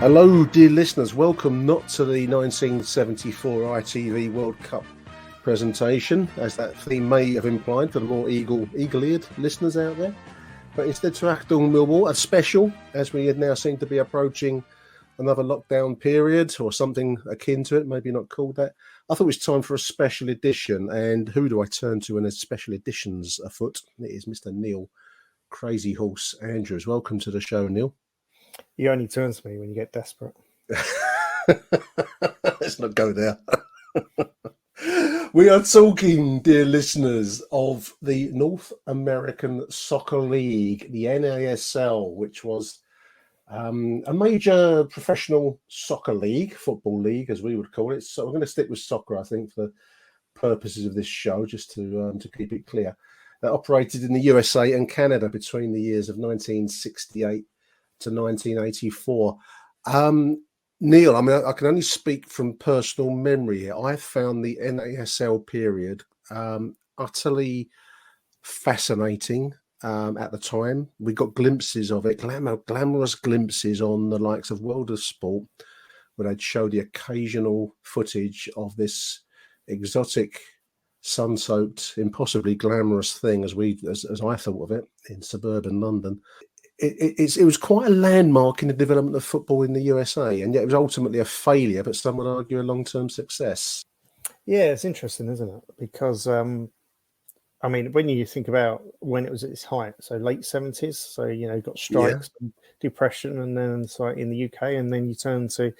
Hello, dear listeners. Welcome not to the 1974 ITV World Cup presentation, as that theme may have implied for the more eagle-eared listeners out there, but instead to Achtung Millwall, a special, as we now seem to be approaching another lockdown period or something akin to it, maybe not called that. I thought it was time for a special edition, and who do I turn to when there's special editions afoot? It is Mr. Neil Crazy Horse Andrews. Welcome to the show, Neil. You only turn to me when you get desperate. Let's not go there. We are talking, dear listeners, of the North American Soccer League, the NASL, which was a major professional soccer league, football league, as we would call it. So we're going to stick with soccer, I think, for purposes of this show, just to keep it clear. That operated in the USA and Canada between the years of 1968 to 1984. Neil, I mean, I can only speak from personal memory here. I found the NASL period utterly fascinating at the time. We got glimpses of it, glamorous glimpses on the likes of World of Sport, where they'd show the occasional footage of this exotic, sun-soaked, impossibly glamorous thing, as I thought of it, in suburban London. It was quite a landmark in the development of football in the USA, and yet it was ultimately a failure, but some would argue a long-term success. Yeah, it's interesting, isn't it? Because, I mean, when you think about when it was at its height, so late 70s, so, you know, got strikes, and depression, and then so in the UK, and then you turn to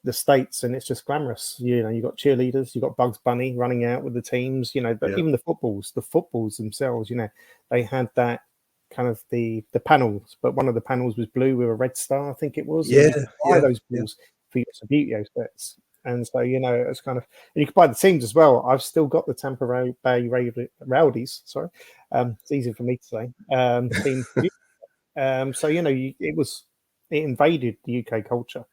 the States, and it's just glamorous. You know, you got cheerleaders, you got Bugs Bunny running out with the teams, you know, but even the footballs themselves, you know, they had that kind of the panels, but one of the panels was blue with a red star, I think it was. And you could buy those balls for your Subbuteo sets. And so, you know, it's kind of, and you could buy the teams as well. I've still got the Tampa Bay Rowdies, sorry. It's easy for me to say. Team. So, you know, it invaded the UK culture.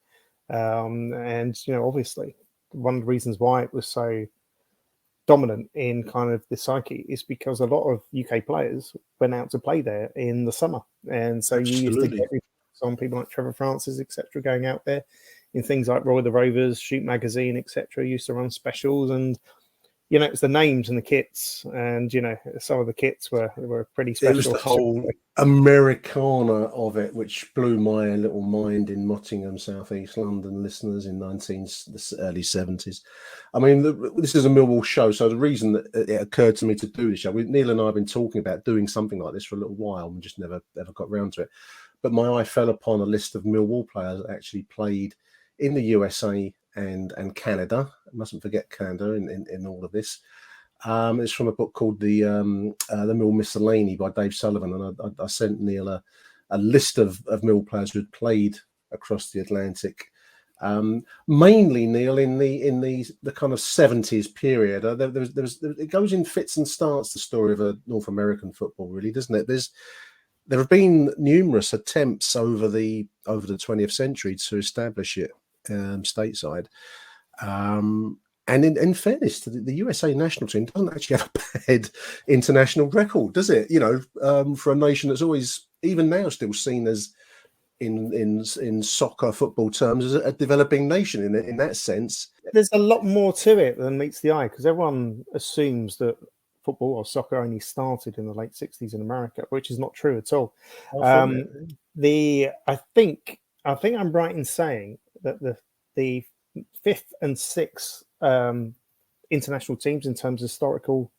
And, you know, obviously, one of the reasons why it was so dominant in kind of the psyche is because a lot of UK players went out to play there in the summer, and so you used to get some people like Trevor Francis, etc., going out there in things like Roy the Rovers, Shoot Magazine, etc. Used to run specials, and you know, it's the names and the kits, and you know, some of the kits were pretty special. It was the whole Americana of it, which blew my little mind in Nottingham, southeast London, listeners in the early 70s. I mean, this is a Millwall show, so the reason that it occurred to me to do this show, Neil and I have been talking about doing something like this for a little while and just never ever got around to it. But my eye fell upon a list of Millwall players that actually played in the USA and Canada. I mustn't forget Canada in all of this. It's from a book called the Mill Miscellany by Dave Sullivan, and I sent Neil a list of Mill players who had played across the Atlantic, mainly, Neil, in the kind of 70s period. It goes in fits and starts, the story of North American football, really, doesn't it? There have been numerous attempts over the 20th century to establish it stateside. And in fairness to the USA national team, doesn't actually have a bad international record, does it? You know, for a nation that's always, even now, still seen as in soccer football terms as a developing nation in that sense. There's a lot more to it than meets the eye, because everyone assumes that football or soccer only started in the late 60s in America, which is not true at all. I think I'm right in saying that the fifth and sixth international teams in terms of historical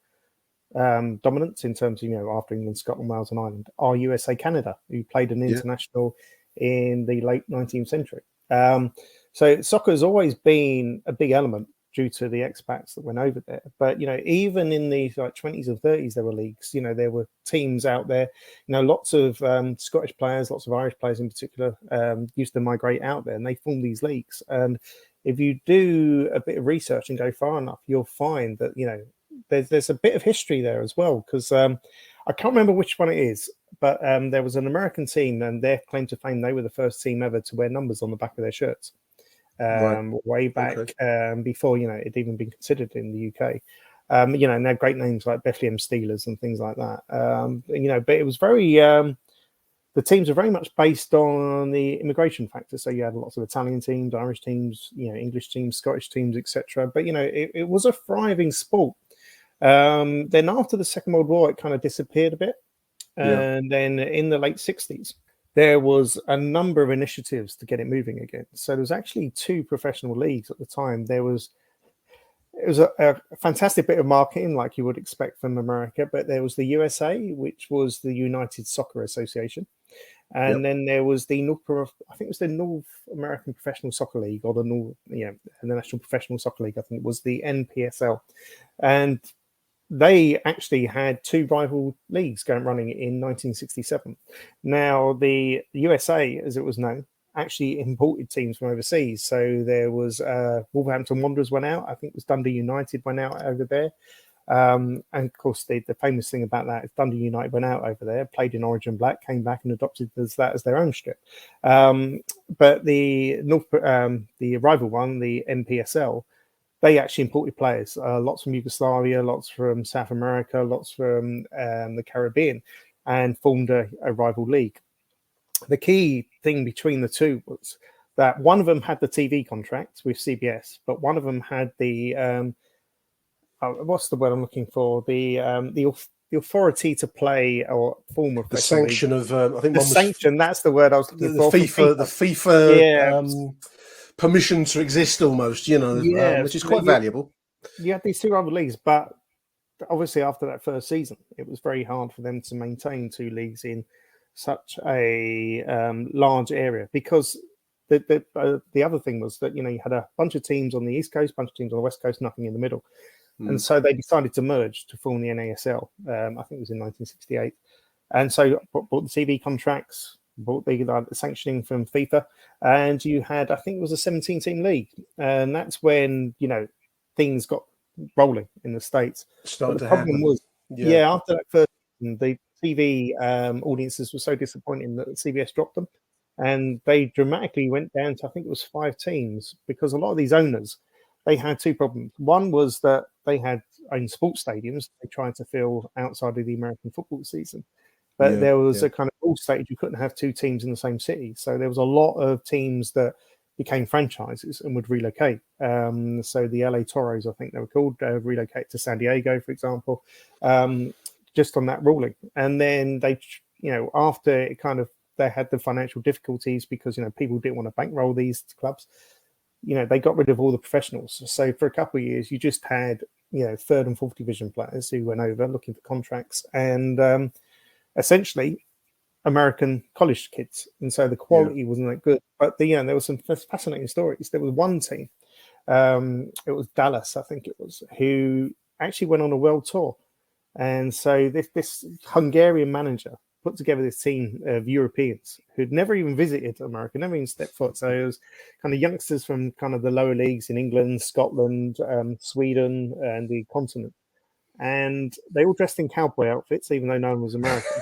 dominance, in terms of, you know, after England, Scotland, Wales and Ireland, are USA, Canada, who played an international in the late 19th century. So soccer has always been a big element due to the expats that went over there. But, you know, even in the 20s and 30s, there were leagues, you know, there were teams out there, you know, lots of Scottish players, lots of Irish players in particular, used to migrate out there, and they formed these leagues. And if you do a bit of research and go far enough, you'll find that, you know, there's a bit of history there as well, because I can't remember which one it is, but there was an American team, and their claim to fame, they were the first team ever to wear numbers on the back of their shirts. Way back before, you know, it'd even been considered in the UK. You know, and they're great names like Bethlehem Steelers and things like that. You know, but it was very the teams are very much based on the immigration factor. So you had lots of Italian teams, Irish teams, English teams, Scottish teams, etc. But it was a thriving sport. Then after the Second World War, it kind of disappeared a bit, and then in the late 60s, there was a number of initiatives to get it moving again. So there was actually 2 professional leagues at the time. It was a fantastic bit of marketing, like you would expect from America, but there was the USA, which was the United Soccer Association. And then there was the North American Professional Soccer League, or the National Professional Soccer League. I think it was the NPSL. And they actually had 2 rival leagues running in 1967. Now, the USA, as it was known, actually imported teams from overseas. So there was Wolverhampton Wanderers went out. I think it was Dundee United went out over there. And of course, the famous thing about that is Dundee United went out over there, played in Orange and Black, came back and adopted that as their own strip. But the rival one, the NPSL, they actually imported players, lots from Yugoslavia, lots from South America, lots from the Caribbean, and formed a rival league. The key thing between the 2 was that one of them had the TV contract with CBS, but one of them had the what's the word I'm looking for? The authority to play or form of the sanction league. Of I think the one was sanction. That's the word I was looking for. The FIFA permission to exist, almost. Which is quite valuable. You had these 2 rival leagues, but obviously after that first season, it was very hard for them to maintain 2 leagues in such a large area, because the other thing was that you had a bunch of teams on the East Coast, bunch of teams on the West Coast, nothing in the middle. And so they decided to merge to form the NASL. I think it was in 1968. And so bought the TV contracts, bought the sanctioning from FIFA, and you had, I think it was a 17-team league. And that's when, things got rolling in the States. Started the to problem happen. Was, after that first season, the TV audiences were so disappointing that CBS dropped them. And they dramatically went down to, I think it was 5 teams, because a lot of these owners, they had 2 problems. One was that they had own sports stadiums they tried to fill outside of the American football season. But there was a kind of rule stated you couldn't have 2 teams in the same city. So there was a lot of teams that became franchises and would relocate. So the LA Toros, I think they were called, relocate to San Diego, for example, just on that ruling. And then they, after it they had the financial difficulties because, people didn't want to bankroll these clubs. They got rid of all the professionals. So for a couple of years, you just had, 3rd and 4th division players who went over looking for contracts and essentially American college kids. And so the quality wasn't that good. But there were some fascinating stories. There was one team, it was Dallas, I think it was, who actually went on a world tour. And so this Hungarian manager put together this team of Europeans who'd never even visited America, never even stepped foot. So it was kind of youngsters from kind of the lower leagues in England, Scotland, Sweden, and the continent. And they all dressed in cowboy outfits, even though no one was American.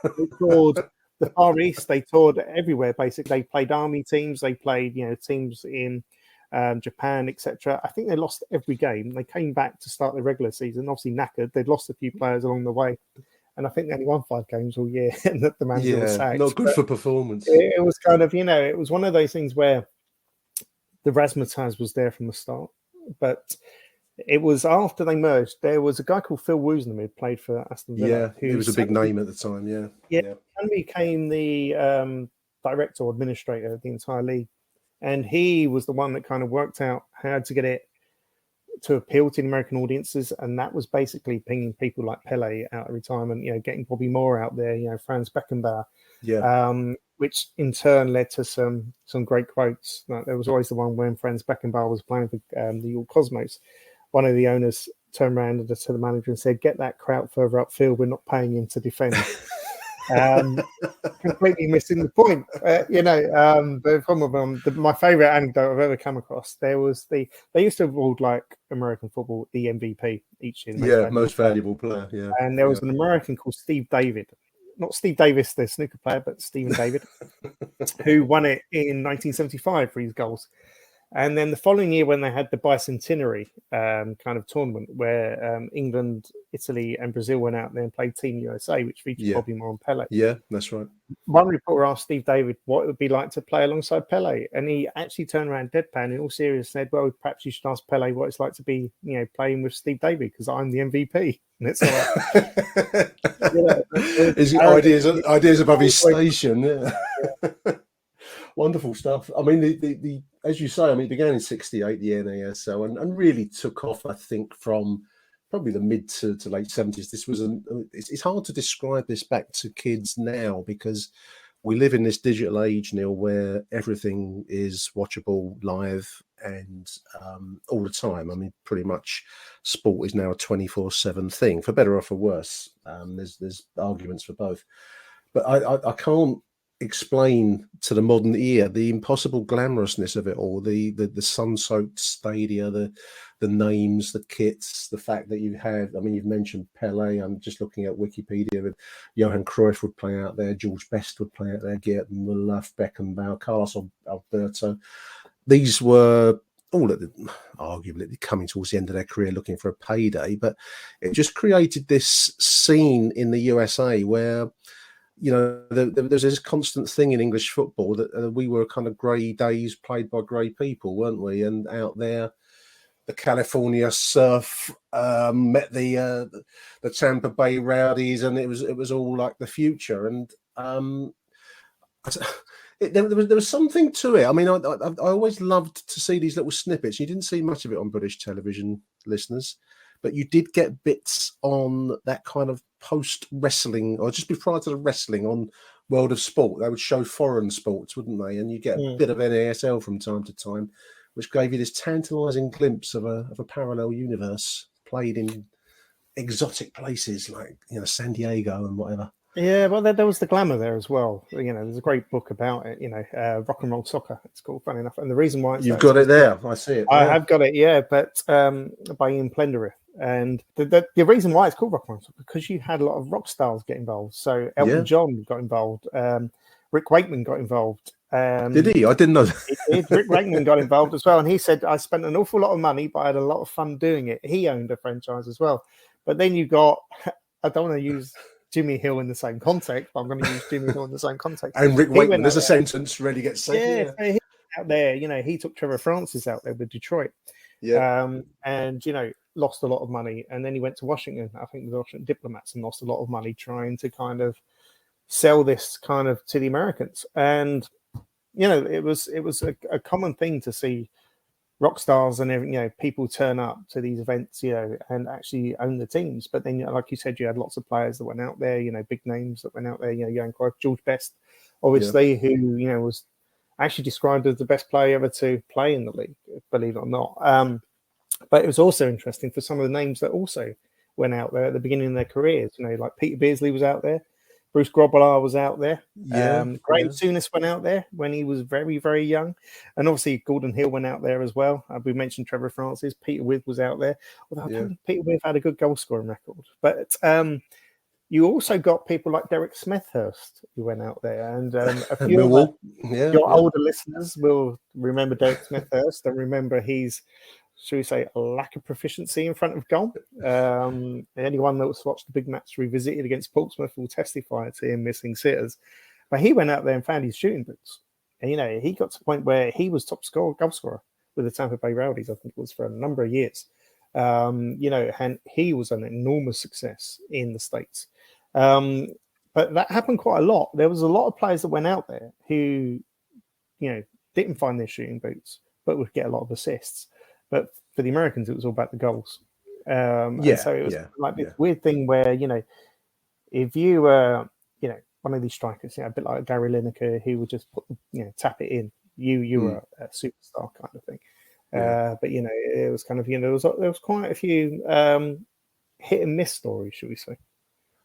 They toured the Far East. They toured everywhere, basically. They played army teams. They played, teams in Japan, etc. I think they lost every game. They came back to start the regular season, obviously knackered. They'd lost a few players along the way. And I think they only won 5 games all year, and that the manager was sacked. Not good for performance. It was kind of, it was one of those things where the razzmatazz was there from the start. But it was after they merged, there was a guy called Phil Woosnam who played for Aston Villa. He was a big name at the time, and became the director or administrator of the entire league. And he was the one that kind of worked out how to get it to appeal to the American audiences, and that was basically pinging people like Pele out of retirement, getting Bobby Moore out there, Franz Beckenbauer, which in turn led to some great quotes. Like, there was always the one when Franz Beckenbauer was playing for the York Cosmos. One of the owners turned around to the manager and said, "Get that crowd further upfield. We're not paying him to defend." Completely missing the point. My favorite anecdote I've ever come across, they used to award like American football the MVP each year. Most valuable player. And there was an American called Steve David, not Steve Davis, the snooker player, but Stephen David, who won it in 1975 for his goals. And then the following year, when they had the bicentenary kind of tournament where England, Italy, and Brazil went out there and played Team USA, which featured Bobby Moore and Pele. Yeah, that's right. One reporter asked Steve David what it would be like to play alongside Pele, and he actually turned around deadpan in all seriousness and said, "Well, perhaps you should ask Pele what it's like to be, playing with Steve David, because I'm the MVP." And it's like, his ideas above his station. Yeah. Wonderful stuff. I mean, the as you say, I mean, it began in '68, the NASL, and really took off, I think, from probably the mid to late '70s. This was it's hard to describe this back to kids now, because we live in this digital age, Neil, where everything is watchable live and all the time. I mean, pretty much sport is now a 24/7 thing, for better or for worse. There's arguments for both, but I can't explain to the modern ear the impossible glamorousness of it all, the sun-soaked stadia, the names, the kits, the fact that you have, I mean, you've mentioned Pele. I'm just looking at Wikipedia, with Johan Cruyff would play out there, George Best would play out there, Gerd Müller, Beckenbauer, Carlos Alberto. These were all arguably coming towards the end of their career, looking for a payday, but it just created this scene in the USA where, there's this constant thing in English football that we were kind of grey days played by grey people, weren't we? And out there, the California Surf met the Tampa Bay Rowdies, and it was all like the future. And there was something to it. I mean, I always loved to see these little snippets. You didn't see much of it on British television, listeners, but you did get bits on that kind of post-wrestling, or just before to the wrestling, on World of Sport. They would show foreign sports, wouldn't they? And you get a bit of NASL from time to time, which gave you this tantalising glimpse of a parallel universe played in exotic places like San Diego and whatever. Yeah, well, there was the glamour there as well. There's a great book about it. Rock and Roll Soccer, it's called, funny enough. And the reason why you've got it there, I see it. I have got it, yeah, but by Ian Plenderer. And the reason why it's called Rock and Roll Soccer, because you had a lot of rock stars get involved. So Elton John got involved. Rick Wakeman got involved. Did he? I didn't know that. Rick Wakeman got involved as well, and he said, "I spent an awful lot of money, but I had a lot of fun doing it." He owned a franchise as well. But then you got, I don't want to use Jimmy Hill in the same context, but I'm going to use Jimmy Hill in the same context. And Rick Wakeman, there's a sentence really gets said. Yeah, so he out there, he took Trevor Francis out there with Detroit. Yeah. And lost a lot of money, and then he went to Washington. I think the Washington Diplomats, and lost a lot of money trying to kind of sell this kind of to the Americans. And it was a common thing to see rock stars and people turn up to these events, and actually own the teams. But then, like you said, you had lots of players that went out there, big names that went out there. Johan Cruyff, George Best, obviously, who was actually described as the best player ever to play in the league, believe it or not. But it was also interesting for some of the names that also went out there at the beginning of their careers. Like Peter Beardsley was out there, Bruce Grobbelaar was out there. Graham Souness went out there when he was very, very young. And obviously Gordon Hill went out there as well. We mentioned Trevor Francis. Peter Withe was out there. Although I don't think Peter Withe had a good goal scoring record. But you also got people like Derek Smithhurst who went out there. And a few of your older listeners will remember Derek Smithhurst and remember his, should we say, a lack of proficiency in front of goal. Anyone that's watched the big match revisited against Portsmouth will testify to him missing sitters. But he went out there and found his shooting boots. And, he got to the point where he was top goal scorer with the Tampa Bay Rowdies, I think it was, for a number of years. And he was an enormous success in the States. But that happened quite a lot. There was a lot of players that went out there who, didn't find their shooting boots, but would get a lot of assists. But for the Americans, it was all about the goals. So it was like this weird thing where, if you were, one of these strikers, a bit like Gary Lineker, who would just tap it in, you were a superstar kind of thing. But, it was kind of, there was quite a few hit and miss stories, should we say.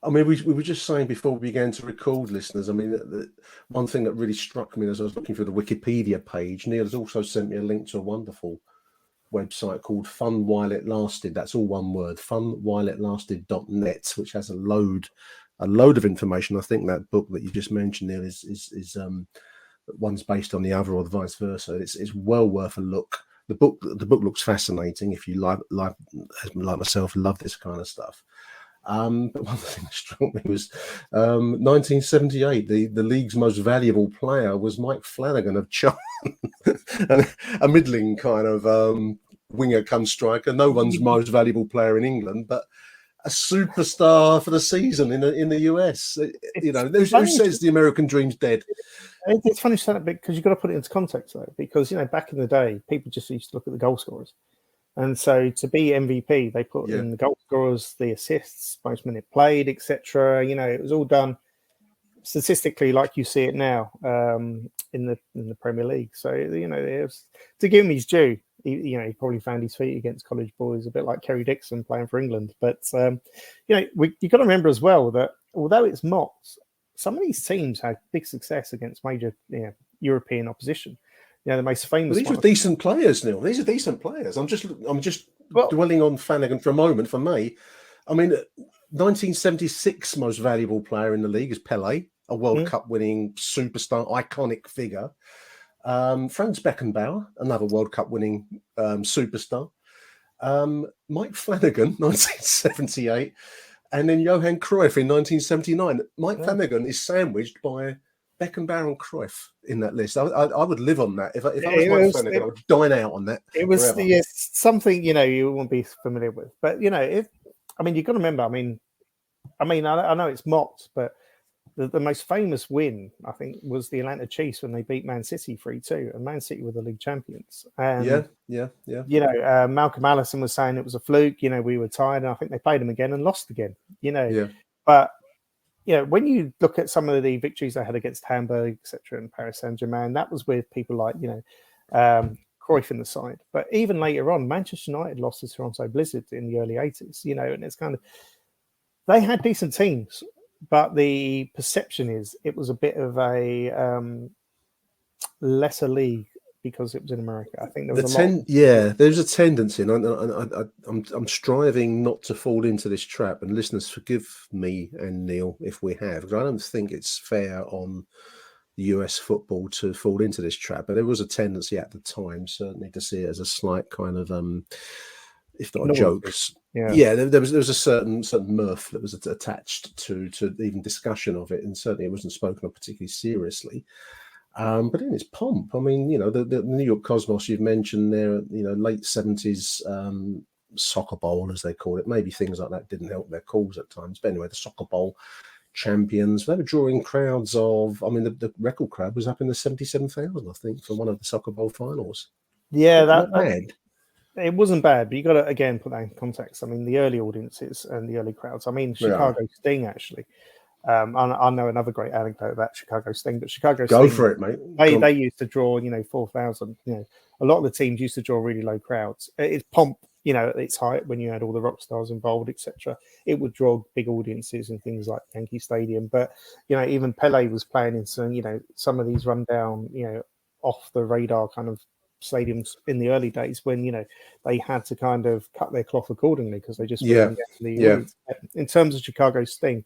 I mean, we were just saying before we began to record, listeners, I mean, the one thing that really struck me as I was looking through the Wikipedia page, Neil has also sent me a link to a wonderful website called Fun While It Lasted. That's all one word, funwhileitlasted.net, which has a load of information. I think that book that you just mentioned there is one's based on the other or the vice versa. It's well worth a look. The book looks fascinating if you like myself, love this kind of stuff. But one thing that struck me was 1978. The league's most valuable player was Mike Flanagan of Charlton, a middling kind of winger come striker. No one's most valuable player in England, but a superstar for the season in the US. Who says the American dream's dead? It's funny to say that because you've got to put it into context, though, because back in the day, people just used to look at the goal scorers. And so to be MVP, they put in the goal scorers, the assists, most minute played, etc. It was all done statistically like you see it now in the Premier League. So it was, to give him his due, he probably found his feet against college boys, a bit like Kerry Dixon playing for England. But you've got to remember as well that although it's mocked, some of these teams had big success against major European opposition. The most famous. These were decent players, Neil. These are decent players. I'm just dwelling on Flanagan for a moment. For me, 1976 most valuable player in the league is Pele, a World Cup winning superstar, iconic figure. Franz Beckenbauer, another World Cup winning superstar. Mike Flanagan, 1978, and then Johan Cruyff in 1979. Mike Flanagan is sandwiched by Beckenbauer and Cruyff in that list. I would live on that. If I was Mike Flanagan, I would dine out on that. It was something you wouldn't be familiar with. But you've got to remember. I know it's mocked, but the most famous win, I think, was the Atlanta Chiefs when they beat Man City 3-2, and Man City were the league champions. And Malcolm Allison was saying it was a fluke. We were tired, and I think they played them again and lost again. But when you look at some of the victories they had against Hamburg, etc., and Paris Saint-Germain, that was with people like Cruyff in the side. But even later on, Manchester United lost to Toronto Blizzard in the early 80s. And it's kind of, they had decent teams. But the perception is it was a bit of a lesser league because it was in America. I think there was there's a tendency, and I'm striving not to fall into this trap. And listeners, forgive me and Neil if we have, because I don't think it's fair on the US football to fall into this trap. But there was a tendency at the time, certainly, to see it as a slight kind of if not a joke. There was a certain mirth that was attached to even discussion of it, and certainly it wasn't spoken of particularly seriously. But in its pomp, the New York Cosmos you've mentioned there, late 70s soccer bowl, as they call it. Maybe things like that didn't help their cause at times. But anyway, the soccer bowl champions, they were drawing crowds of, the record crowd was up in the 77,000, I think, for one of the soccer bowl finals. Yeah, not bad. It wasn't bad, but you got to, again, put that in context. The early audiences and the early crowds. Chicago Sting, actually. I know another great anecdote about Chicago Sting, but Chicago Sting... Go for it, mate. They used to draw, 4,000. A lot of the teams used to draw really low crowds. It's pomp, at its height, when you had all the rock stars involved, etc. It would draw big audiences and things like Yankee Stadium. But, even Pele was playing in some of these rundown, off the radar kind of stadiums in the early days when they had to kind of cut their cloth accordingly because they just wouldn't get the In terms of Chicago Sting,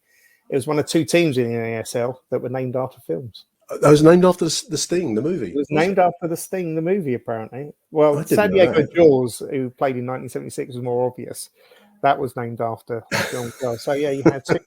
it was one of two teams in the NASL that were named after films. It was named after the Sting, the movie. It was named after the Sting, the movie, apparently. Well, San Diego Jaws, who played in 1976, was more obvious. That was named after the film. So you had two.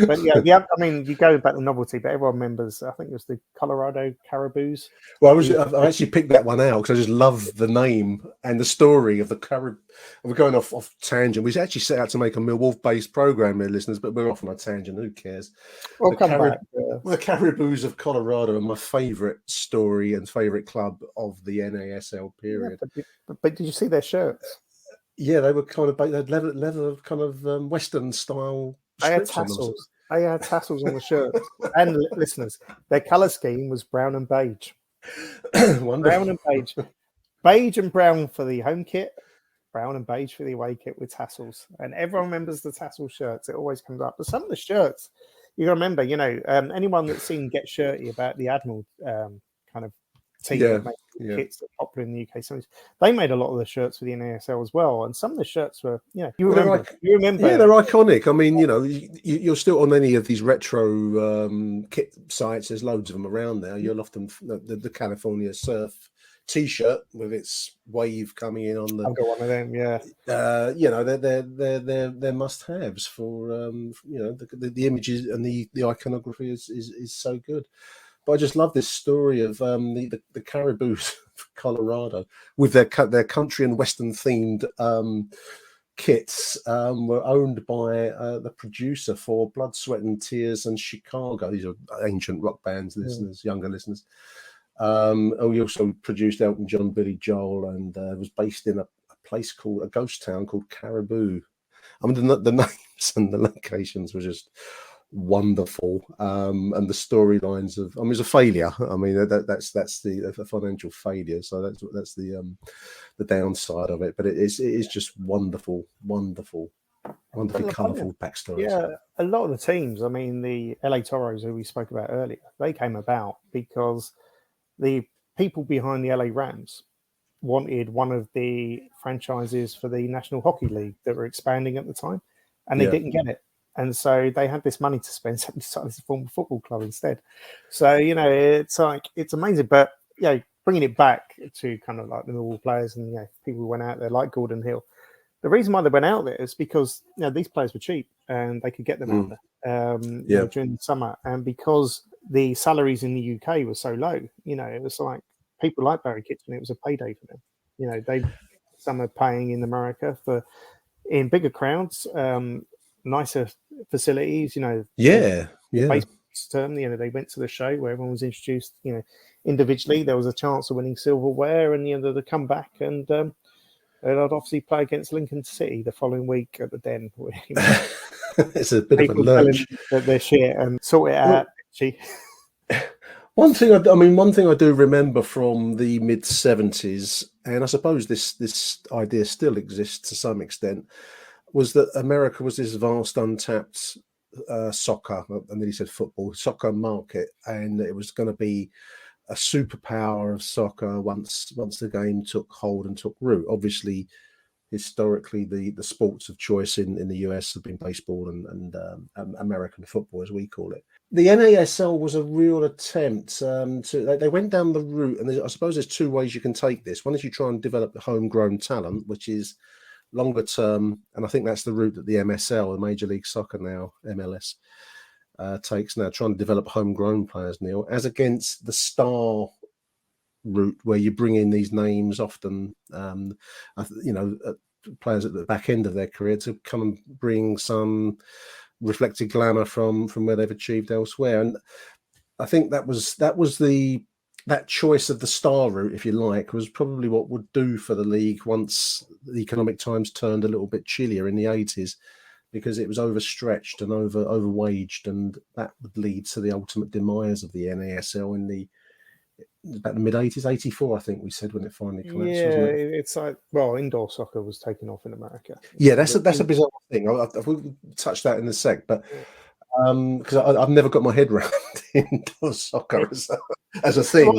But you go back to novelty, but everyone remembers, I think it was the Colorado Caribous. Well, I actually picked that one out because I just love the name and the story of the Caribous. We're going off tangent. We actually set out to make a Millwall-based program here, listeners, but we're off on a tangent. Who cares? We'll come back. The Caribous of Colorado are my favourite story and favourite club of the NASL period. Yeah, but did you see their shirts? Yeah, they were kind of they had leather kind of Western style. They had tassels. They had tassels on the shirt. And listeners, their colour scheme was brown and beige. Brown and beige. Beige and brown for the home kit, brown and beige for the away kit with tassels. And everyone remembers the tassel shirts. It always comes up. But some of the shirts, you got to remember, anyone that's seen Get Shirty about the Admiral kind of team that made kits that are popular in the UK. So they made a lot of the shirts for the NASL as well, and some of the shirts were, you remember. Yeah, they're iconic. I mean, you're still on any of these retro kit sites. There's loads of them around there. You'll often the California Surf T-shirt with its wave coming in on the. I've got one of them. Yeah. They're must-haves for the images and the iconography is so good. But I just love this story of the Caribous of Colorado with their country and Western themed kits were owned by the producer for Blood, Sweat and Tears and Chicago. These are ancient rock bands, listeners, younger listeners. He also produced Elton John, Billy Joel, and was based in a place called a ghost town called Caribou. I mean, the names and the locations were just wonderful, and the storylines of. I mean, it's a failure. I mean, that's the financial failure. So that's the downside of it. But it is just wonderfully colourful backstories. Yeah, a lot of the teams. I mean, the LA Toros, who we spoke about earlier, they came about because the people behind the LA Rams wanted one of the franchises for the National Hockey League that were expanding at the time, and they didn't get it. And so they had this money to spend, so they decided to form a football club instead. So, it's amazing. But, bringing it back to kind of like the Millwall players and, people who went out there like Gordon Hill, the reason why they went out there is because, these players were cheap and they could get them out there during the summer. And because the salaries in the UK were so low, it was like people like Barry Kitchener, it was a payday for them. Some are paying in America in bigger crowds, nicer facilities, baseball term, they went to the show where everyone was introduced, individually. There was a chance of winning silverware, and they'd come back and they'd obviously play against Lincoln City the following week at the Den. It's a bit of a lurch. Their shit and sort it out. One thing I do remember from the mid-70s, and I suppose this idea still exists to some extent, was that America was this vast, untapped soccer, and then he said football, soccer market, and it was going to be a superpower of soccer once the game took hold and took root. Obviously, historically, the sports of choice in the US have been baseball and American football, as we call it. The NASL was a real attempt they went down the route, and I suppose there's two ways you can take this. One is you try and develop the homegrown talent, which is longer term, and I think that's the route that the MSL, the Major League Soccer now, MLS, takes now, trying to develop homegrown players, Neil, as against the star route where you bring in these names often, players at the back end of their career to come and bring some reflected glamour from where they've achieved elsewhere. And I think that choice of the star route, if you like, was probably what would do for the league once the economic times turned a little bit chillier in the 80s, because it was overstretched and overwaged, and that would lead to the ultimate demise of the NASL in about the mid-80s, 84, I think we said, when it finally collapsed. Yeah, wasn't it? it's like, indoor soccer was taken off in America. Yeah, that's a bizarre thing. We'll touch that in a sec, but because I've never got my head around indoor soccer as a thing,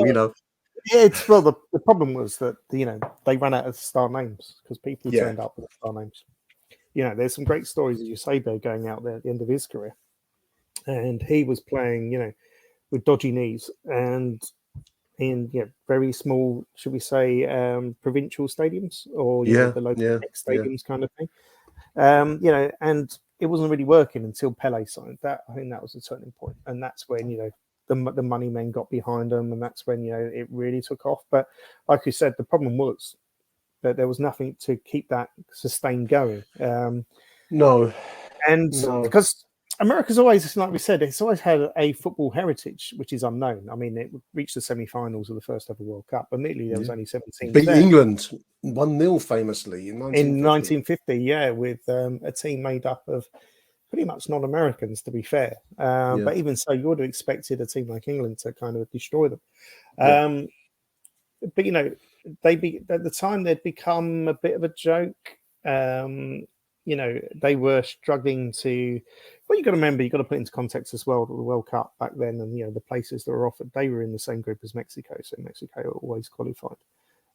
Yeah, the problem was that they ran out of star names because people turned up with star names. There's some great stories, as you say, Bear, going out there at the end of his career, and he was playing, with dodgy knees and in very small, should we say, provincial stadiums or the local stadiums kind of thing. And it wasn't really working until Pele signed. That, I think that was the turning point, and that's when the money men got behind them, and that's when it really took off. But like you said, the problem was that there was nothing to keep that sustained going. Because America's always, like we said, it's always had a football heritage which is unknown. I mean, it reached the semi-finals of the first ever World Cup. Admittedly, there was only 17. Beat England 1-0 famously in 1950. With a team made up of pretty much non-Americans, to be fair. But even so, you would have expected a team like England to kind of destroy them. But at the time they'd become a bit of a joke. you know, they were struggling to. Well, you got to remember, you got to put into context as well that the World Cup back then, and you know the places that were offered, they were in the same group as Mexico, so Mexico always qualified.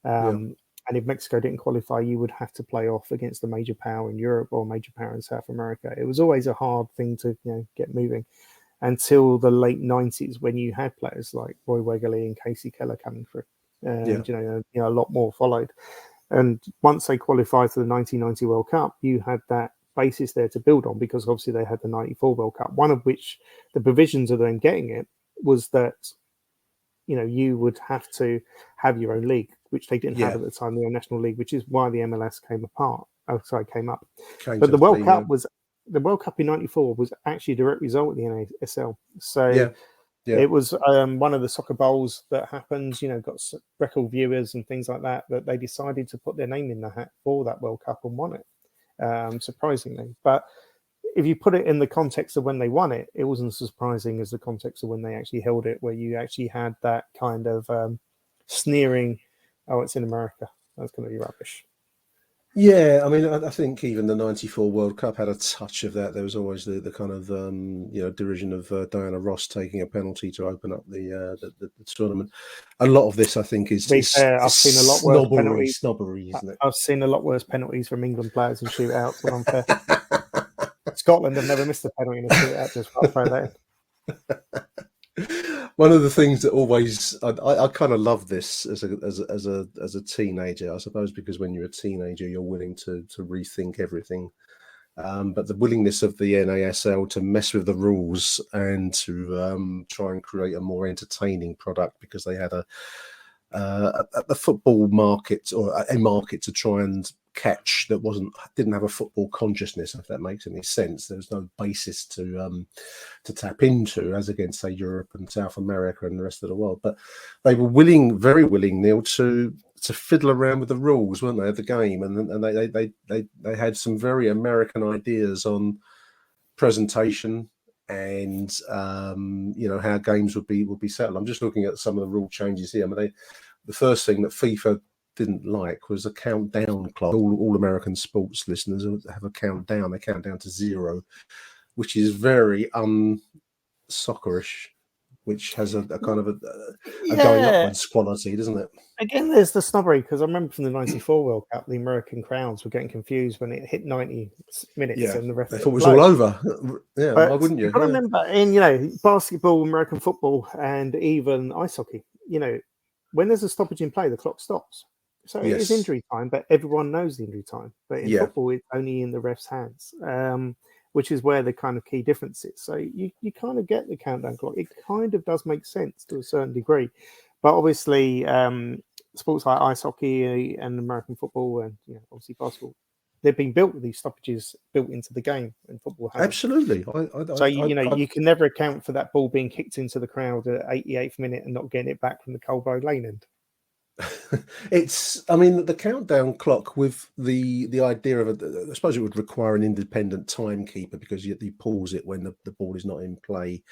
And if Mexico didn't qualify, you would have to play off against a major power in Europe or a major power in South America. It was always a hard thing to get moving until the late 90s, when you had players like Roy Wegerle and Casey Keller coming through, and you know a lot more followed. And once they qualified for the 1990 World Cup, you had that basis there to build on, because obviously they had the 94 World Cup, one of which the provisions of them getting it was that, you know, you would have to have your own league, which they didn't have at the time, the National League, which is why the MLS came up. But the World Cup the World Cup in '94 was actually a direct result of the NASL. So it was one of the soccer bowls that happens, you know, got record viewers and things like that, that they decided to put their name in the hat for that World Cup and won it, surprisingly. But if you put it in the context of when they won it, it wasn't as surprising as the context of when they actually held it, where you actually had that kind of sneering, oh, it's in America, that's going to be rubbish. Yeah, I mean, I think even the '94 World Cup had a touch of that. There was always the kind of derision of Diana Ross taking a penalty to open up the tournament. A lot of this, I think, is fair, I've seen a lot worse penalties. Snobbery, isn't it? I've seen a lot worse penalties from England players in shootouts. But unfair. Scotland have never missed a penalty in a shootout. Just I'll throw that in. One of the things that always I kind of love this as a teenager, I suppose, because when you're a teenager, you're willing to rethink everything. But the willingness of the NASL to mess with the rules and to try and create a more entertaining product, because they had a football market, or a market to try and catch that didn't have a football consciousness, if that makes any sense. There was no basis to tap into, as against, say, Europe and South America and the rest of the world. But they were very willing, Neil, to fiddle around with the rules, weren't they, of the game? And they had some very American ideas on presentation and how games would be settled. I'm just looking at some of the rule changes here. I mean, the first thing that FIFA didn't like was a countdown clock. All American sports listeners have a countdown. They count down to 0, which is very unsoccerish, which has a kind of a going upwards quality, doesn't it? Again, there's the snobbery, because I remember from the '94 World Cup, the American crowds were getting confused when it hit 90 minutes and the rest. They thought it was all over. Yeah, but why wouldn't you? I remember in basketball, American football, and even ice hockey. When there's a stoppage in play, the clock stops. So it is injury time, but everyone knows the injury time. But in football, it's only in the ref's hands, which is where the kind of key difference is. So you kind of get the countdown clock. It kind of does make sense to a certain degree. But obviously, sports like ice hockey and American football and obviously basketball, they've been built with these stoppages built into the game, and football has. Absolutely. You can never account for that ball being kicked into the crowd at 88th minute and not getting it back from the Colbo lane end. The countdown clock, with the idea of I suppose it would require an independent timekeeper, because you pause it when the ball is not in play.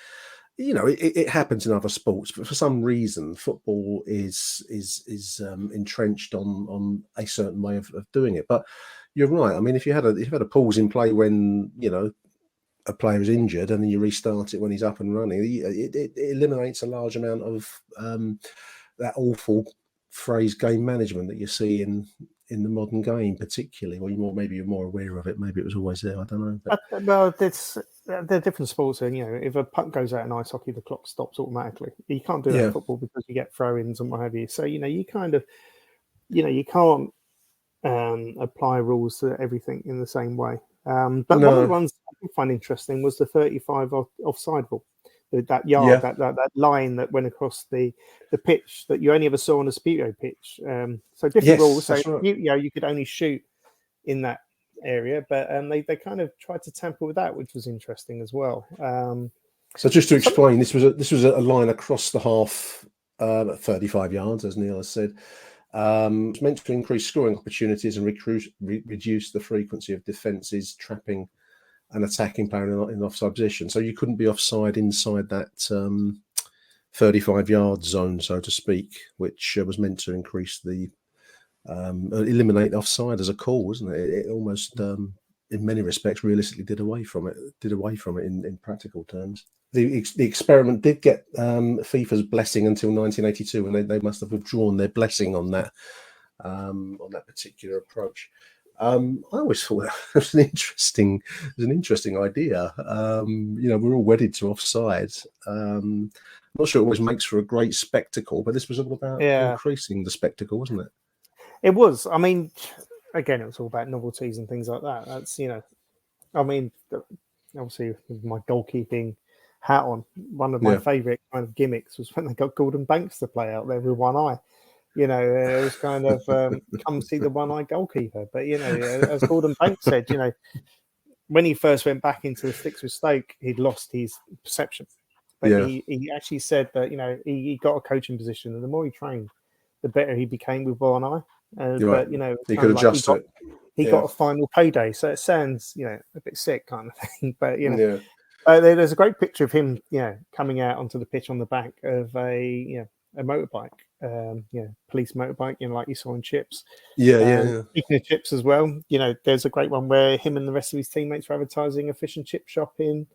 It happens in other sports, but for some reason, football is entrenched on a certain way of doing it. But you're right. I mean, if you had a pause in play when a player is injured, and then you restart it when he's up and running, it eliminates a large amount of that awful phrase game management that you see in the modern game, particularly. Or maybe you're more aware of it. Maybe it was always there. I don't know. Well, they're different sports. And if a puck goes out in ice hockey, the clock stops automatically. You can't do that in football, because you get throw-ins and what have you. So you kind of, you can't apply rules to everything in the same way. But one of the ones I find interesting was the 35 offside rule. That yard, that line that went across the pitch that you only ever saw on a speedo pitch. So different rules. So right. You could only shoot in that area, but they kind of tried to tamper with that, which was interesting as well. So just to explain, this was a line across the half, 35 yards, as Neil has said. It's meant to increase scoring opportunities and reduce the frequency of defences trapping an attacking player in offside position. So you couldn't be offside inside that 35-yard zone, so to speak, which was meant to increase the eliminate offside as a call, wasn't it? It almost in many respects, realistically did away from it in practical terms. The experiment did get FIFA's blessing until 1982, and they must have withdrawn their blessing on that particular approach. I always thought that was an interesting idea. We're all wedded to offside. I'm not sure it always makes for a great spectacle, but this was all about increasing the spectacle, wasn't it? It was. I mean, again, it was all about novelties and things like that. That's, I mean, obviously with my goalkeeping hat on, one of my favourite kind of gimmicks was when they got Gordon Banks to play out there with one eye. It was kind of come see the one-eyed goalkeeper. But, as Gordon Banks said, when he first went back into the sticks with Stoke, he'd lost his perception. But he actually said that, he got a coaching position, and the more he trained, the better he became with one eye. But, he could adjust to it. He got a final payday. So it sounds, a bit sick kind of thing. But, there's a great picture of him, coming out onto the pitch on the back of a motorbike, police motorbike, like you saw in Chips. Speaking of Chips as well, there's a great one where him and the rest of his teammates were advertising a fish and chip shop in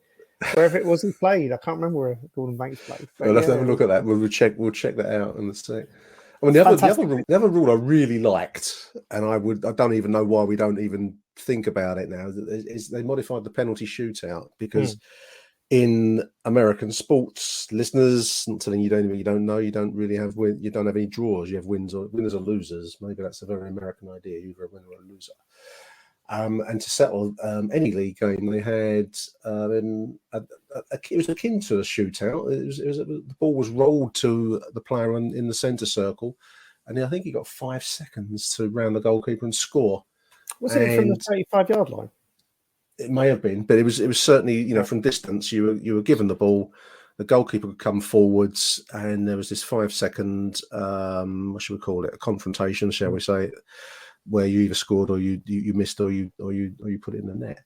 wherever it was he played. I can't remember where Gordon Banks played. We'll have to have a look at that. We'll check that out in a sec. I mean, the other rule I really liked, and I don't even know why we don't even think about it now, is they modified the penalty shootout, because in American sports, listeners, I'm telling you, you don't know, you don't have any draws. You have winners or losers. Maybe that's a very American idea. You're a winner or a loser. And to settle any league game, they had it was akin to a shootout. The ball was rolled to the player in the centre circle, and I think he got 5 seconds to round the goalkeeper and score. Wasn't it from the 35-yard line? It may have been, but it was certainly, from distance. You were given the ball, the goalkeeper could come forwards, and there was this 5 second what should we call it? A confrontation, shall we say, where you either scored or you missed or you put it in the net.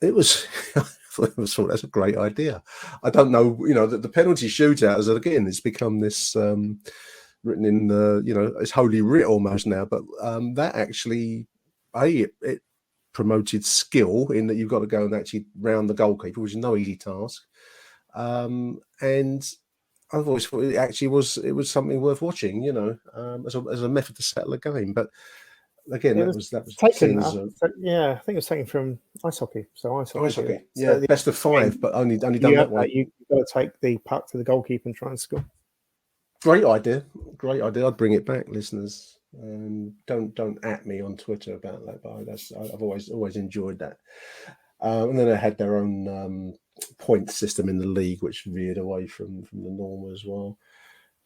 It was I thought that's a great idea. I don't know, the penalty shootout is, again, it's become this written in it's holy writ almost now. But that actually, it promoted skill in that you've got to go and actually round the goalkeeper, which is no easy task. And I've always thought it actually was something worth watching, as a method to settle a game. But again, that was taken. I think it was taken from ice hockey. So ice hockey, so best of 5, but only done that way. You've got to take the puck to the goalkeeper and try and score. Great idea. I'd bring it back, listeners. Don't at me on Twitter about that, but I've always enjoyed that. And then they had their own point system in the league, which veered away from the norm as well.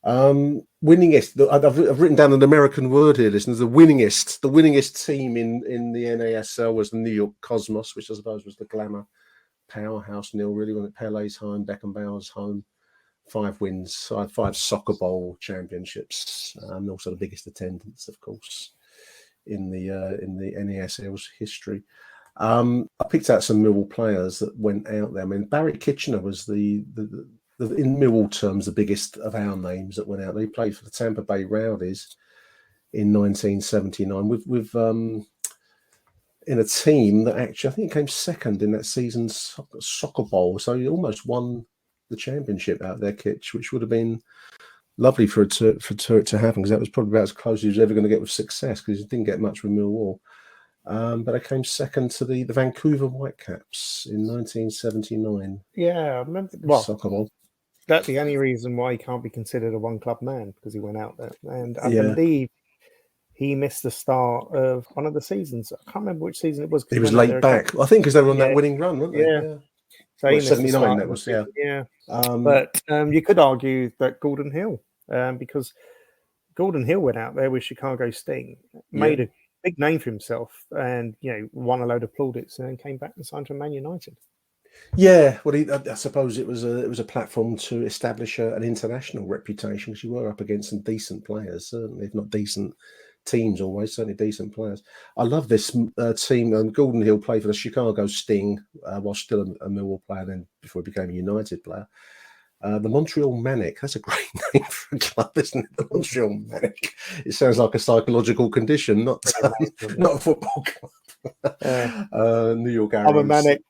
Winningest. I've written down an American word here, listeners. The winningest team in the NASL was the New York Cosmos, which I suppose was the glamour powerhouse nil, really, when Pele's home, Beckenbauer's home. 5 wins, 5 soccer bowl championships, and also the biggest attendance, of course, in the NASL's history. I picked out some Millwall players that went out there. I mean, Barry Kitchener was in Millwall terms the biggest of our names that went out there. He played for the Tampa Bay Rowdies in 1979 with in a team that actually, I think, came second in that season's soccer bowl. So he almost won the championship out there, Kitch, which would have been lovely for it to happen, because that was probably about as close as he was ever going to get with success, because he didn't get much with Millwall. But I came second to the Vancouver Whitecaps in 1979. Yeah, I remember. Well, soccer ball. That's the only reason why he can't be considered a one-club man, because he went out there. And I believe he missed the start of one of the seasons. I can't remember which season it was. He was late back. I think because they were on that winning run, weren't they? Yeah. So well, 79, that was, but you could argue that Gordon Hill, because Gordon Hill went out there with Chicago Sting, made a big name for himself, and won a load of plaudits, and then came back and signed for Man United. Yeah, well, I suppose it was a platform to establish an international reputation, because you were up against some decent players, certainly, if not decent teams always, certainly decent players. I love this team. Gordon Hill played for the Chicago Sting while still a Millwall player, then before he became a United player. The Montreal Manic, that's a great name for a club, isn't it? The Montreal Manic. It sounds like a psychological condition, not a football club. New York I'm a Arrows. manic.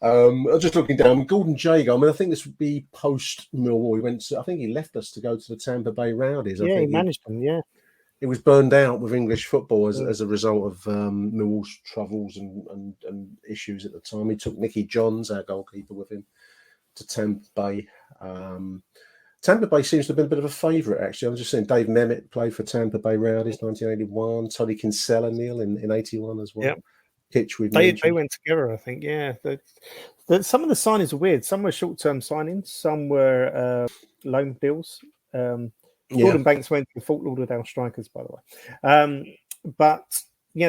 I'm just looking down. Gordon Jago. I mean, I think this would be post Millwall. He went. I think he left us to go to the Tampa Bay Rowdies. I Yeah, he think managed them. Yeah. he was burned out with English football as a result of Millwall's troubles and issues at the time. He took Nicky Johns, our goalkeeper, with him to Tampa Bay. Tampa Bay seems to have been a bit of a favourite, actually. I'm just saying Dave Memmott played for Tampa Bay Rowdies 1981. Tony Kinsella, Neil, in 81 as well. Yeah. Pitch we've They mentioned. went together, I think. Yeah. Some of the signings are weird. Some were short-term signings. Some were loan deals. Gordon Banks went to Fort Lauderdale Strikers, by the way. But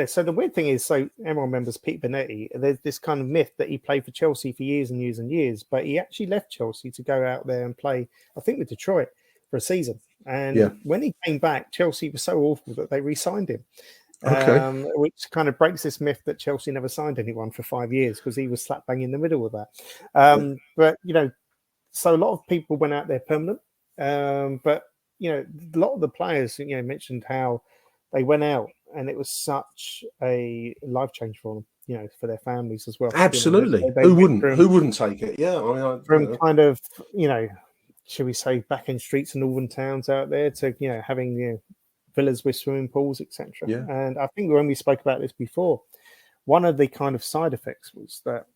so the weird thing is, so everyone remembers Pete Burnett. There's this kind of myth that he played for Chelsea for years and years and years, but he actually left Chelsea to go out there and play, I think, with Detroit for a season. And when he came back, Chelsea was so awful that they re-signed him. Which kind of breaks this myth that Chelsea never signed anyone for 5 years because he was slap bang in the middle of that. But so a lot of people went out there permanent. But a lot of the players mentioned how they went out and it was such a life change for them, for their families as well. Absolutely. They Who wouldn't take it? Yeah, I mean, kind of should we say back in streets and northern towns out there to having villas with swimming pools, etc. And I think when we spoke about this before, one of the kind of side effects was that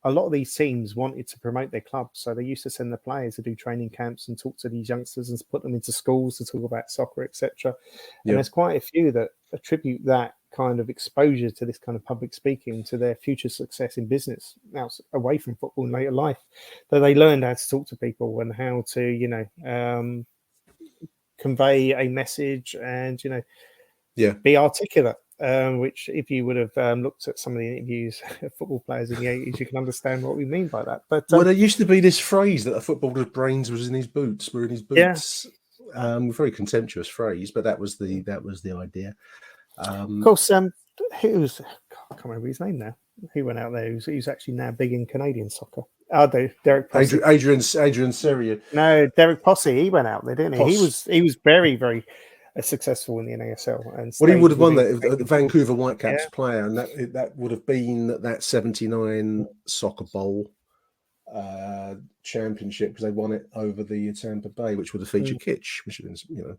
a lot of these teams wanted to promote their clubs, so they used to send the players to do training camps and talk to these youngsters and put them into schools to talk about soccer, etc. And there's quite a few that attribute that kind of exposure to this kind of public speaking to their future success in business, now away from football in later life, that they learned how to talk to people and how to convey a message and be articulate, which if you would have looked at some of the interviews of football players in the 80s, you can understand what we mean by that. But there used to be this phrase that a footballer's brains were in his boots. Very contemptuous phrase, but that was the idea. Of course, I can't remember his name now. He went out there. He's actually now big in Canadian soccer. Derek Posse. Adrian Seria. No, Derek Posse. He went out there, didn't he? He was very, very successful in the NASL. And he would have won that, the Vancouver Whitecaps player, and that would have been that 79 Soccer Bowl championship, because they won it over the Tampa Bay, which would have featured Kitch, which has been,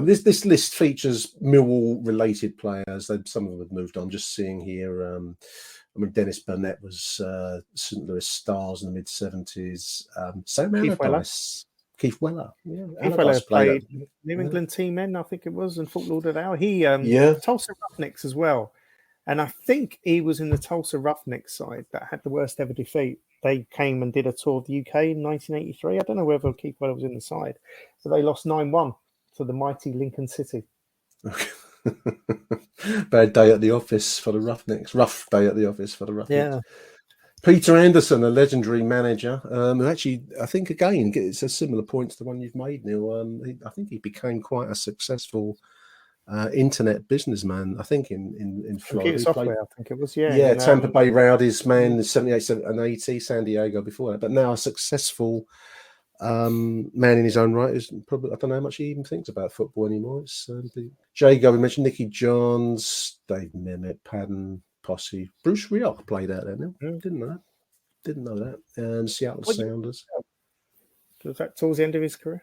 this list features Millwall related players. Some of them have moved on. Just seeing here, Dennis Burnett was St. Louis Stars in the mid-70s. Sam Allardyce. Keith Weller. Yeah, Keith Weller played New England team then, I think it was, and Fort Lauderdale. He Tulsa Roughnecks as well. And I think he was in the Tulsa Roughnecks side that had the worst ever defeat. They came and did a tour of the UK in 1983. I don't know whether Keith Weller was in the side. So they lost 9-1 to the mighty Lincoln City. Bad day at the office for the Roughnecks. Rough day at the office for the Roughnecks. Yeah. Peter Anderson, a legendary manager, who actually, I think, again, it's a similar point to the one you've made, Neil. I think he became quite a successful internet businessman, I think, in Florida. Computer software, I think it was, Tampa Bay Rowdies man in 78 and 80, San Diego before that, but now a successful man in his own right. Is probably, I don't know how much he even thinks about football anymore. It's Jago, we mentioned Nicky Johns, Dave Memmott, Padden, Posse. Bruce Rioch played out there now. Didn't know that. And Seattle Sounders. Was that towards the end of his career?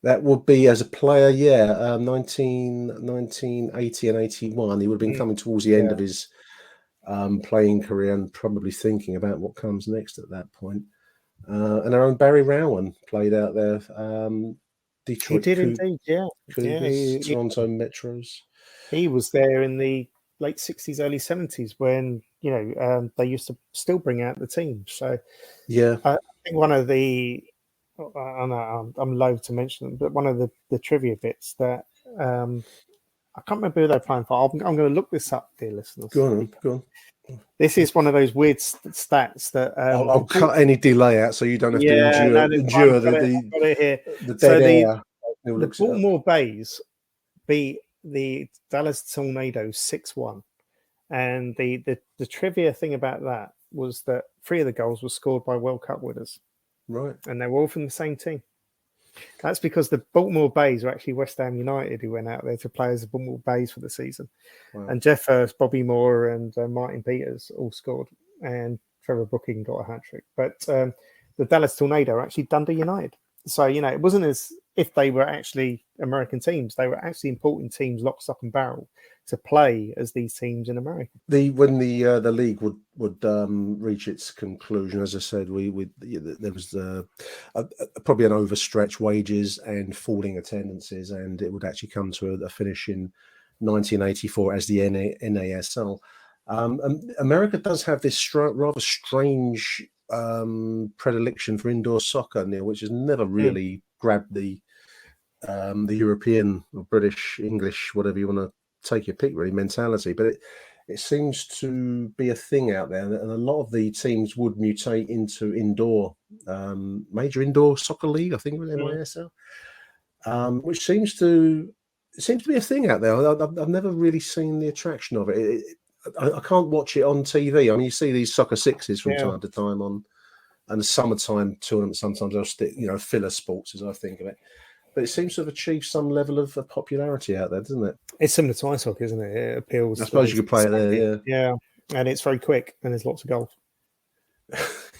That would be as a player, 1980 and 81. He would have been coming towards the end of his playing career and probably thinking about what comes next at that point. And our own Barry Rowan played out there. Detroit. He did indeed, Cougars, Toronto Metros. He was there in the late 60s, early 70s when, they used to still bring out the team. So, I think one of the, I'm loath to mention them, but one of the trivia bits that I can't remember who they're playing for. I'm going to look this up, dear listeners. Go on. This is one of those weird stats that I'll cut any delay out so you don't have to endure the dead air. The Baltimore Bays beat the Dallas Tornadoes 6-1, and the trivia thing about that was that 3 of the goals were scored by World Cup winners. Right. And they were all from the same team. That's because the Baltimore Bays were actually West Ham United who went out there to play as the Baltimore Bays for the season. Wow. And Jeff Hurst, Bobby Moore, and Martin Peters all scored, and Trevor Brooking got a hat-trick. But the Dallas Tornado are actually Dundee United. So, it wasn't as if they were actually American teams. They were actually importing teams lock, stock and barrel to play as these teams in America. When the league would reach its conclusion, as I said, there was probably an overstretched wages and falling attendances, and it would actually come to a finish in 1984 as the NASL. America does have this rather strange predilection for indoor soccer, Neil, which has never really grabbed the European or British, English, whatever you want to take your pick, really, mentality. But it seems to be a thing out there, and a lot of the teams would mutate into major indoor soccer league, I think, with NASL, which seems to be a thing out there. I've never really seen the attraction of it. I can't watch it on TV. I mean, you see these soccer sixes from time to time on, and the summertime tournament. Sometimes they'll stick, filler sports, as I think of it. But it seems to have achieved some level of popularity out there, doesn't it? It's similar to ice hockey, isn't it? It appeals. I suppose you could play it there, yeah. Yeah, and it's very quick, and there's lots of golf.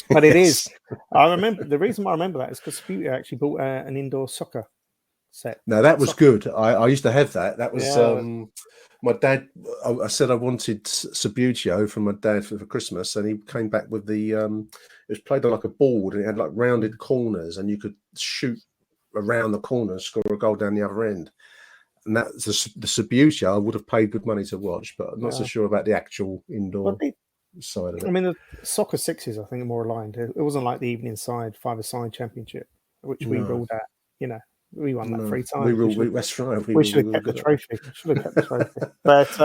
But it is. I remember the reason why I remember that is because Sputia actually bought an indoor soccer set. No, that was good. I used to have that. That was my dad. I said I wanted Subutio from my dad for Christmas, and he came back with the. It was played on like a board, and it had like rounded corners, and you could shoot around the corner and score a goal down the other end. And that's the Subutio I would have paid good money to watch, but I'm not so sure about the actual indoor side of it. I mean, the soccer sixes, I think, are more aligned. It wasn't like the evening side, five-a-side championship, which we ruled out. We won that 3 times. That's right. We should have kept the trophy. But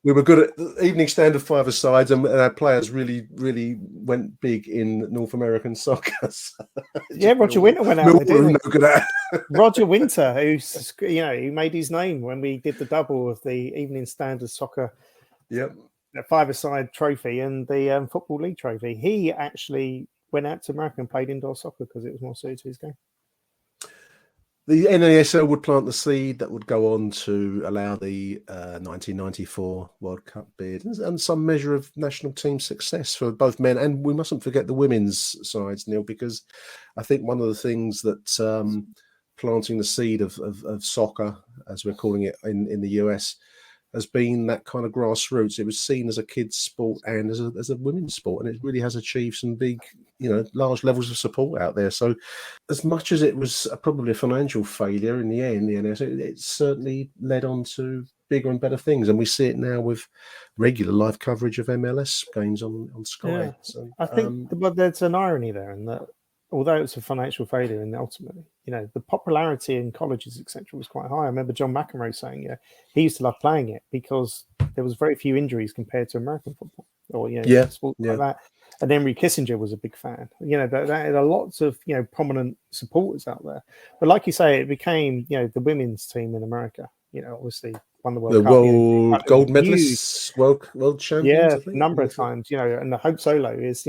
we were good at the evening standard five-a-sides, and our players really, really went big in North American soccer. Roger Winter went out there, no good at. Roger Winter, who made his name when we did the double of the evening standard soccer. Yep. The five-a-side trophy and the Football League trophy. He actually went out to America and played indoor soccer because it was more suited to his game. The NASL would plant the seed that would go on to allow the 1994 World Cup bid and some measure of national team success for both men. And we mustn't forget the women's sides, Neil, because I think one of the things that planting the seed of soccer, as we're calling it in the US, has been that kind of grassroots. It was seen as a kids' sport and as a women's sport, and it really has achieved some big, large levels of support out there. So, as much as it was probably a financial failure in the end, it certainly led on to bigger and better things, and we see it now with regular live coverage of MLS games on Sky. Yeah. So, I think, but there's an irony there in that. Although it's a financial failure, and ultimately, the popularity in colleges, etc., was quite high. I remember John McEnroe saying, he used to love playing it because there was very few injuries compared to American football or sports like that. And Henry Kissinger was a big fan. There are lots of prominent supporters out there. But like you say, it became the women's team in America. Obviously won the World Cup. World gold medalists, world champions. Yeah, I think, a number of times. And the Hope Solo is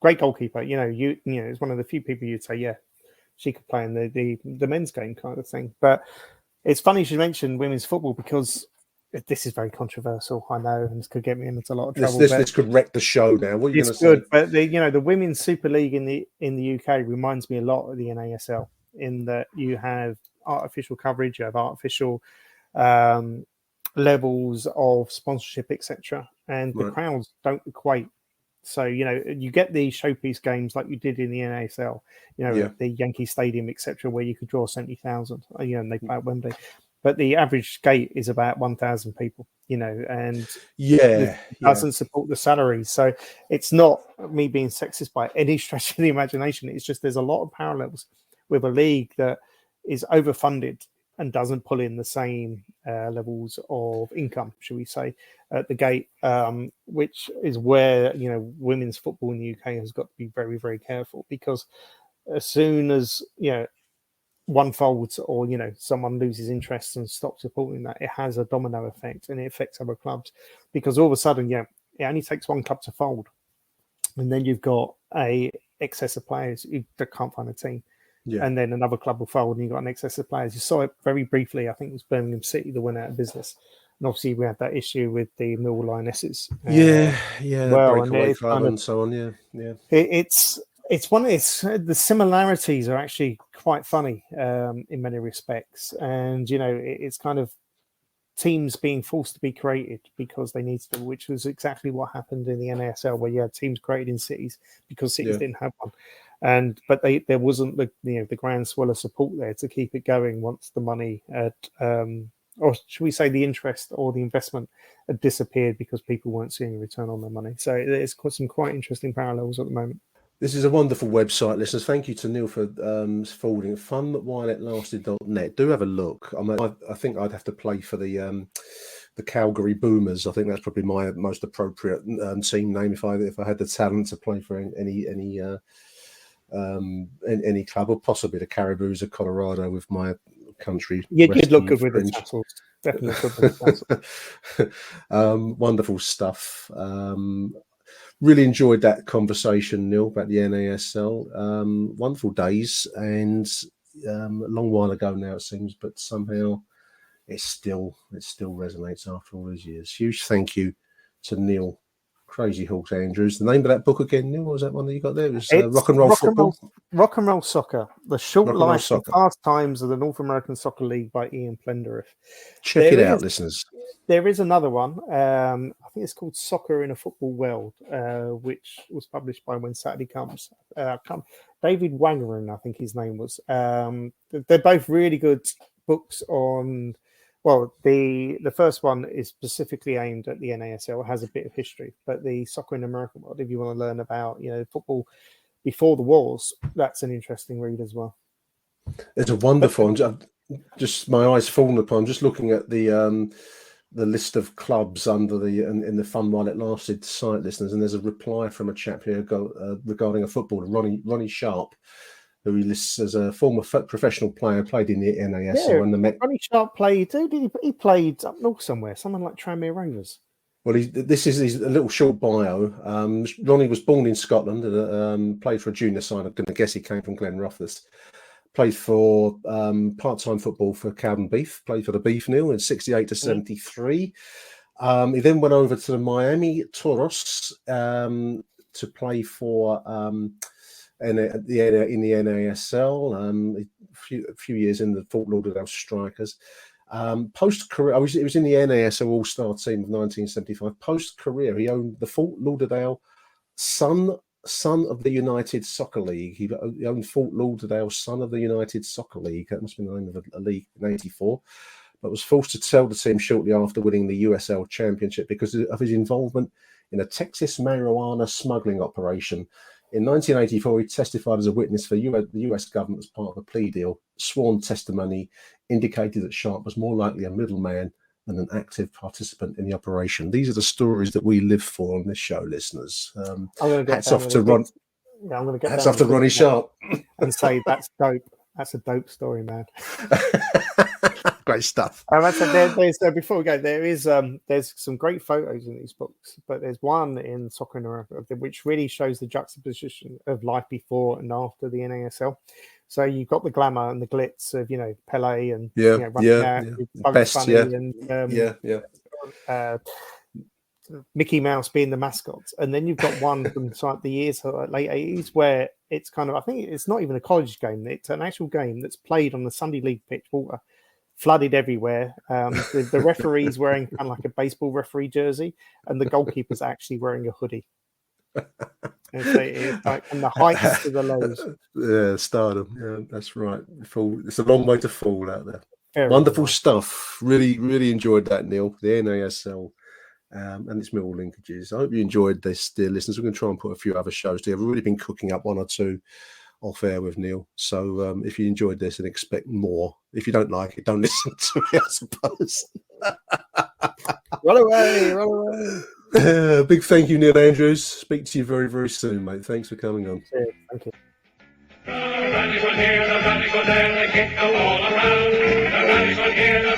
great goalkeeper. It's one of the few people you'd say, she could play in the men's game kind of thing. But it's funny you mentioned women's football because this is very controversial, I know, and this could get me into a lot of trouble. This could wreck the show now. What are you going to say? It's good, but the women's Super League in the UK reminds me a lot of the NASL in that you have artificial coverage, you have artificial levels of sponsorship, etc., and the crowds don't equate. So, you get the showpiece games like you did in the NASL, the Yankee Stadium, etc., where you could draw 70,000, and they play at Wembley. But the average gate is about 1,000 people, and it doesn't support the salaries. So it's not me being sexist by any stretch of the imagination. It's just there's a lot of parallels with a league that is overfunded and doesn't pull in the same levels of income, shall we say, at the gate, which is where, women's football in the UK has got to be very, very careful because as soon as, one folds or, someone loses interest and stops supporting that, it has a domino effect and it affects other clubs because all of a sudden, it only takes one club to fold. And then you've got a excess of players that can't find a team. Yeah. and then another club will fold, and you've got an excess of players. You saw it very briefly. I think it was Birmingham City that went out of business, and obviously we had that issue with the Millwall Lionesses. Breakaway club and so on. Yeah. It's the similarities are actually quite funny in many respects, and it's kind of teams being forced to be created because they need to, which was exactly what happened in the NASL, where you had teams created in cities because cities didn't have one, but there wasn't the groundswell of support there to keep it going once the money had, or should we say the interest or the investment had disappeared because people weren't seeing a return on their money. So there's some quite interesting parallels at the moment. This is a wonderful website, listeners. Thank you to Neil for forwarding it. Fun.whileitlasted.net. Do have a look. I think I'd have to play for the Calgary Boomers. I think that's probably my most appropriate team name if I had the talent to play for any club, or possibly the Caribous of Colorado with my country. You'd look good with the tassels. Definitely good with the tassels. Wonderful stuff. Really enjoyed that conversation, Neil, about the NASL. Wonderful days, and a long while ago now it seems, but somehow it still resonates after all these years. Huge thank you to Neil Crazy Horse Andrews. The name of that book again, Neil, what was that one that you got there? It was Rock and Roll Football. Rock and Roll Soccer: The Short Life and Fast Times of the North American Soccer League by Ian Plendereth. Check it out, listeners. There is another one. I think it's called Soccer in a Football World, which was published by When Saturday Comes. David Wangerin, I think his name was. They're both really good books on. Well, the first one is specifically aimed at the NASL. It has a bit of history, but the Soccer in American World, if you want to learn about football before the wars, that's an interesting read as well. It's a wonderful. Just my eyes fallen upon. Just looking at the list of clubs under in the Fun While It Lasted site, listeners, and there's a reply from a chap here regarding a footballer, Ronnie Sharp, who he lists as a former professional player, played in the NASL. And Ronnie Sharp played. He played up north somewhere, someone like Tranmere Rovers. Well, this is a little short bio. Ronnie was born in Scotland and played for a junior side. I'm going to guess he came from Glenrothes. Played for part-time football for Cowden Beef. Played for the Beef Nil in 68 to 73. He then went over to the Miami Toros to play for in the NASL. A few years in the Fort Lauderdale Strikers. Post-career, it was in the NASL All-Star team of 1975. Post-career, he owned the Fort Lauderdale Son of the United Soccer League. He owned Fort Lauderdale Son of the United Soccer League. That must be the name of a league in '84. But was forced to sell the team shortly after winning the USL Championship because of his involvement in a Texas marijuana smuggling operation. In 1984, he testified as a witness for the US government as part of a plea deal. Sworn testimony indicated that Sharp was more likely a middleman than an active participant in the operation. These are the stories that we live for on this show, listeners. Hats off to Ronnie Sharp. And say that's dope. That's a dope story, man. Great stuff. Before we go, there's some great photos in these books, but there's one in Soccer in America which really shows the juxtaposition of life before and after the NASL. So you've got the glamour and the glitz of Pele and Best, Bunny and Mickey Mouse being the mascots, and then you've got one from the years late 80s where it's kind of, I think it's not even a college game, it's an actual game that's played on the Sunday League pitch, water flooded everywhere. The referee's wearing kind of like a baseball referee jersey, and the goalkeeper's actually wearing a hoodie. And so it's like from the heights to the lows. Yeah, stardom. Yeah, that's right. It's a long way to fall out there. Very wonderful stuff. Really, really enjoyed that, Neil. The NASL and its Millwall linkages. I hope you enjoyed this, dear listeners. We're going to try and put a few other shows together. We've already been cooking up one or two off air with Neil. So if you enjoyed this and expect more, if you don't like it, don't listen to me, I suppose. Run away. Big thank you, Neil Andrews. Speak to you very, very soon, mate. Thanks for coming on. Yeah, thank you. The rallies one here, the rallies one there, they kick the wall around. The rallies one here, the